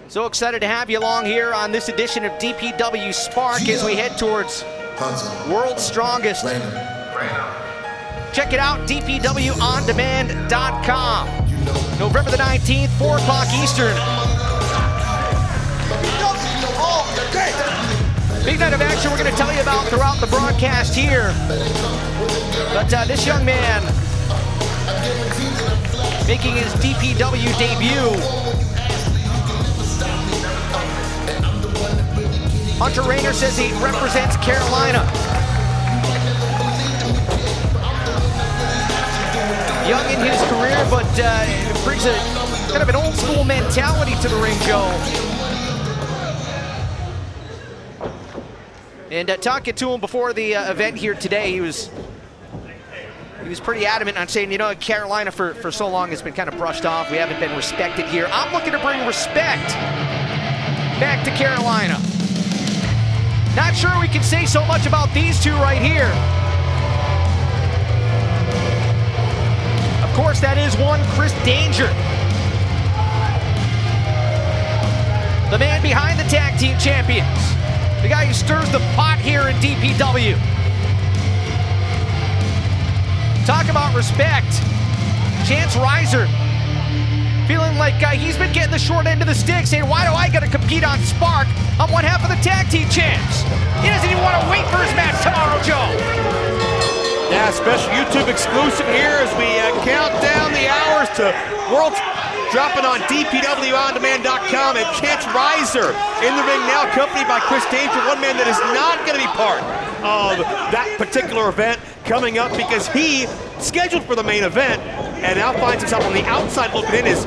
So excited to have you along here on this edition of DPW Spark as we head towards World's Strongest. Check it out, dpwondemand.com. November the 19th, 4 o'clock Eastern. Big night of action we're going to tell you about throughout the broadcast here. But this young man making his DPW debut. Hunter Raynor says he represents Carolina. Young in his career, but brings a kind of an old school mentality to the ring, Joe. And talking to him before the event here today, he was pretty adamant on saying, you know, Carolina for so long has been kind of brushed off. We haven't been respected here. I'm looking to bring respect back to Carolina. Not sure we can say so much about these two right here. Of course, that is one Chris Danger. The man behind the tag team champions. The guy who stirs the pot here in DPW. Talk about respect. Chance Rizer feeling like he's been getting the short end of the stick, saying, why do I got to compete on Spark? I'm one half of the tag team champs. He doesn't even want to wait for his match tomorrow, Joe. Yeah, special YouTube exclusive here as we count down the hours to World's dropping on DPWondemand.com, and Chance Rizer in the ring now, accompanied by Chris Danger, one man that is not going to be part of that particular event coming up because he scheduled for the main event and now finds himself on the outside looking in. His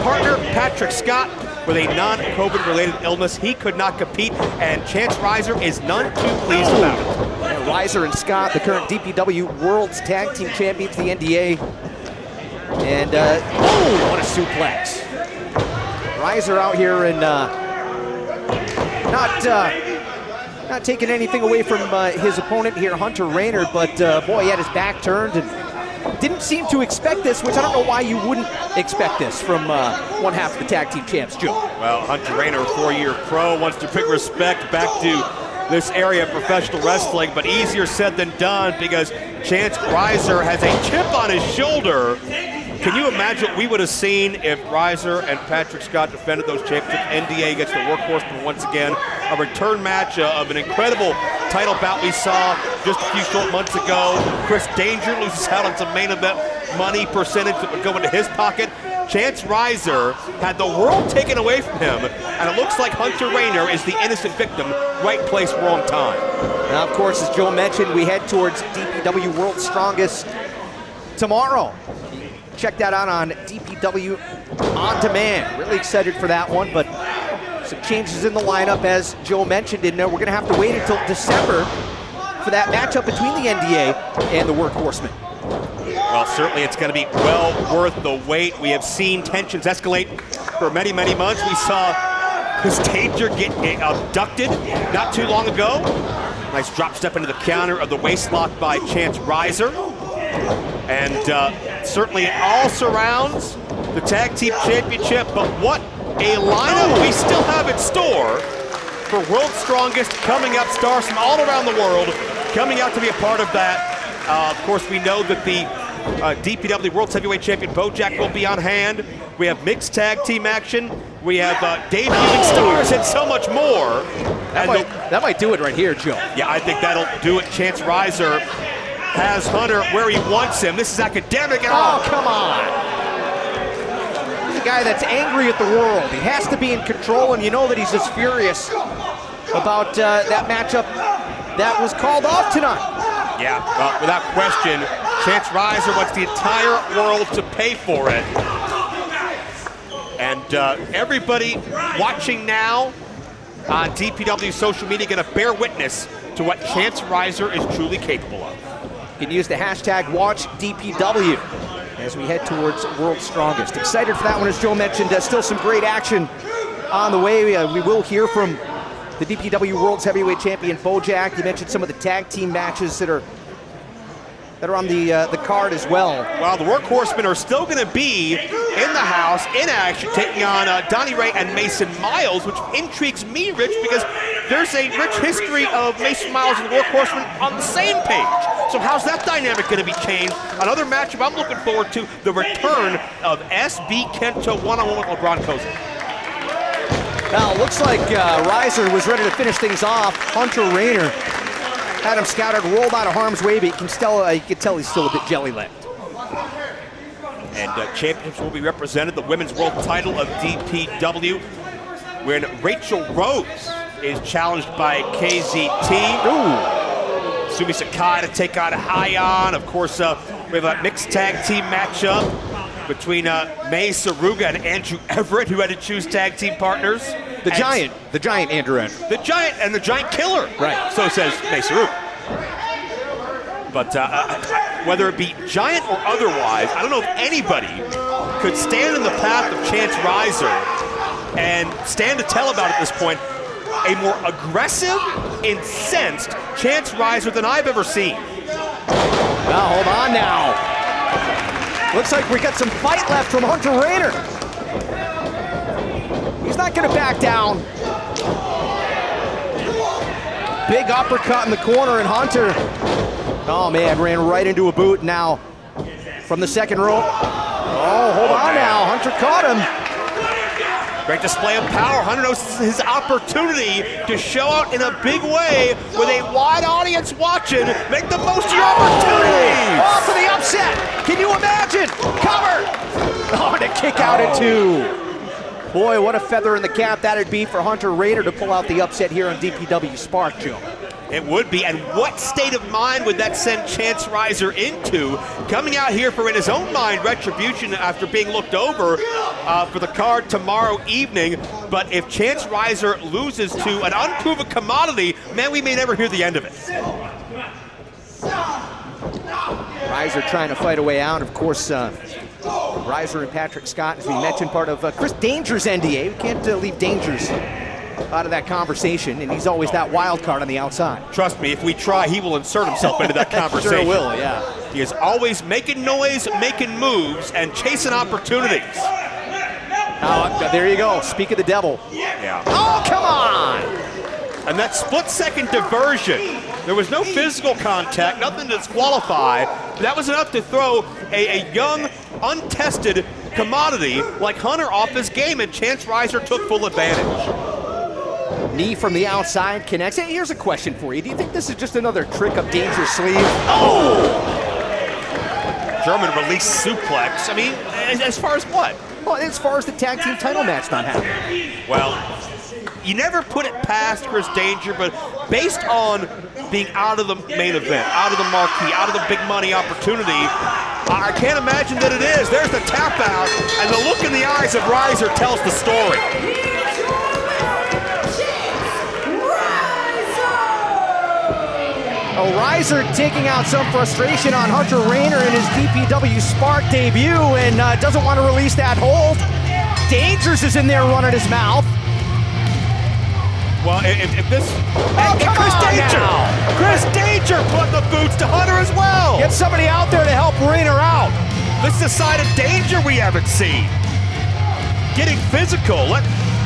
partner, Patrick Scott, with a non-COVID related illness. He could not compete, and Chance Rizer is none too pleased about it. Yeah, Rizer and Scott, the current DPW World's Tag Team Champions, the NDA. And, what a suplex. Rizer out here and not taking anything away from his opponent here, Hunter Raynor, but boy, he had his back turned and didn't seem to expect this, which I don't know why you wouldn't expect this from one half of the tag team champs, Joe. Well, Hunter Raynor, 4-year pro, wants to bring respect back to this area of professional wrestling, but easier said than done because Chance Rizer has a chip on his shoulder. Can you imagine what we would have seen if Rizer and Patrick Scott defended those championships? NDA against the Workhorsemen once again. A return match of an incredible title bout we saw just a few short months ago. Chris Danger loses out on some main event money percentage that would go into his pocket. Chance Rizer had the world taken away from him, and it looks like Hunter Raynor is the innocent victim. Right place, wrong time. Now, of course, as Joe mentioned, we head towards DPW World's Strongest tomorrow. Check that out on DPW On Demand. Really excited for that one, but some changes in the lineup, as Joe mentioned, and we're going to have to wait until December for that matchup between the NDA and the Workhorsemen. Well, certainly it's going to be well worth the wait. We have seen tensions escalate for many, many months. We saw Chris Danger get abducted not too long ago. Nice drop step into the counter of the waist lock by Chance Rizer. And certainly it all surrounds the Tag Team Championship, but what a lineup we still have in store for World's Strongest coming up. Stars from all around the world coming out to be a part of that. Of course, we know that the DPW World Heavyweight Champion Bojack will be on hand. We have mixed tag team action. We have debuting stars and so much more. That might do it right here, Joe. Yeah, I think that'll do it. Chance Rizer has Hunter where he wants him. This is academic. Oh, come on. He's a guy that's angry at the world. He has to be in control, and you know that he's just furious about that matchup that was called off tonight. Yeah, without question, Chance Rizer wants the entire world to pay for it. And everybody watching now on DPW social media going to bear witness to what Chance Rizer is truly capable of. You can use the hashtag WatchDPW as we head towards World's Strongest. Excited for that one, as Joe mentioned. Still some great action on the way. We will hear from the DPW World's Heavyweight Champion, Bojack. You mentioned some of the tag team matches that are that are on the card as well. Well, the Workhorsemen are still going to be in the house, in action, taking on Donnie Ray and Mason Miles, which intrigues me, Rich, because there's a rich history of Mason Miles and the Workhorsemen on the same page. So how's that dynamic going to be changed? Another matchup I'm looking forward to, the return of SB Kento one-on-one with LeBron Kozak. Now, it looks like Rizer was ready to finish things off. Hunter Raynor had him scouted, rolled out of harm's way, but you can tell he's still a bit jelly-legged. And championships will be represented, the women's world title of DPW, when Rachel Rose is challenged by KZT. Ooh. Sumi Sakai to take on Hayan. Of course, we have a mixed tag team matchup between May Saruga and Andrew Everett, who had to choose tag team partners. The giant Andrew Everett. The giant and the giant killer. Right. So says May Saruga. But whether it be giant or otherwise, I don't know if anybody could stand in the path of Chance Rizer and stand to tell about at this point a more aggressive, incensed Chance Rizer than I've ever seen. Now, hold on now. Looks like we got some fight left from Hunter Raynor. He's not going to back down. Big uppercut in the corner, and Hunter, oh man, ran right into a boot now from the second rope. Oh, hold on now. Hunter caught him. Great display of power. Hunter knows his opportunity to show out in a big way with a wide audience watching. Make the most of your opportunities. Oh, for the upset. Can you imagine? Cover. Oh, and a kick out at 2. Boy, what a feather in the cap that'd be for Hunter Raynor to pull out the upset here on DPW Spark, Joe. It would be, and what state of mind would that send Chance Rizer into? Coming out here for, in his own mind, retribution after being looked over for the card tomorrow evening. But if Chance Rizer loses to an unproven commodity, man, we may never hear the end of it. Rizer trying to fight a way out. Of course, Rizer and Patrick Scott, as we mentioned, part of Chris Danger's NDA. We can't leave Danger's out of that conversation, and he's always that wild card on the outside. Trust me, if we try, he will insert himself into that conversation. Sure will, yeah. He is always making noise, making moves, and chasing opportunities. There you go. Speak of the devil. Yeah. Oh, come on! And that split-second diversion, there was no physical contact, nothing to disqualify, but that was enough to throw a young, untested commodity like Hunter off his game, and Chance Rizer took full advantage. Knee from the outside connects. Hey, here's a question for you. Do you think this is just another trick up Danger's sleeve? Oh! German release suplex. I mean, as far as what? Well, as far as the tag team title match not happening. Well, you never put it past Chris Danger, but based on being out of the main event, out of the marquee, out of the big money opportunity, I can't imagine that it is. There's the tap out, and the look in the eyes of Rizer tells the story. Oh, Rizer taking out some frustration on Hunter Raynor in his DPW Spark debut, and doesn't want to release that hold. Dangerous is in there running his mouth. Well, if this... Oh, come Chris on Danger! now. Chris Danger put the boots to Hunter as well! Get somebody out there to help Raynor out. This is the side of Danger we haven't seen. Getting physical,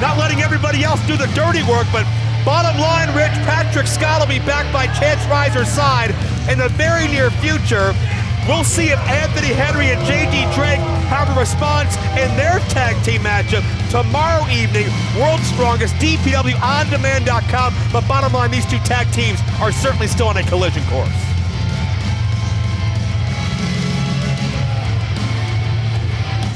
not letting everybody else do the dirty work, but bottom line, Rich, Patrick Scott will be back by Chance Rizer's side in the very near future. We'll see if Anthony Henry and J.D. Drake have a response in their tag team matchup tomorrow evening. World's Strongest, DPWOnDemand.com. But bottom line, these two tag teams are certainly still on a collision course.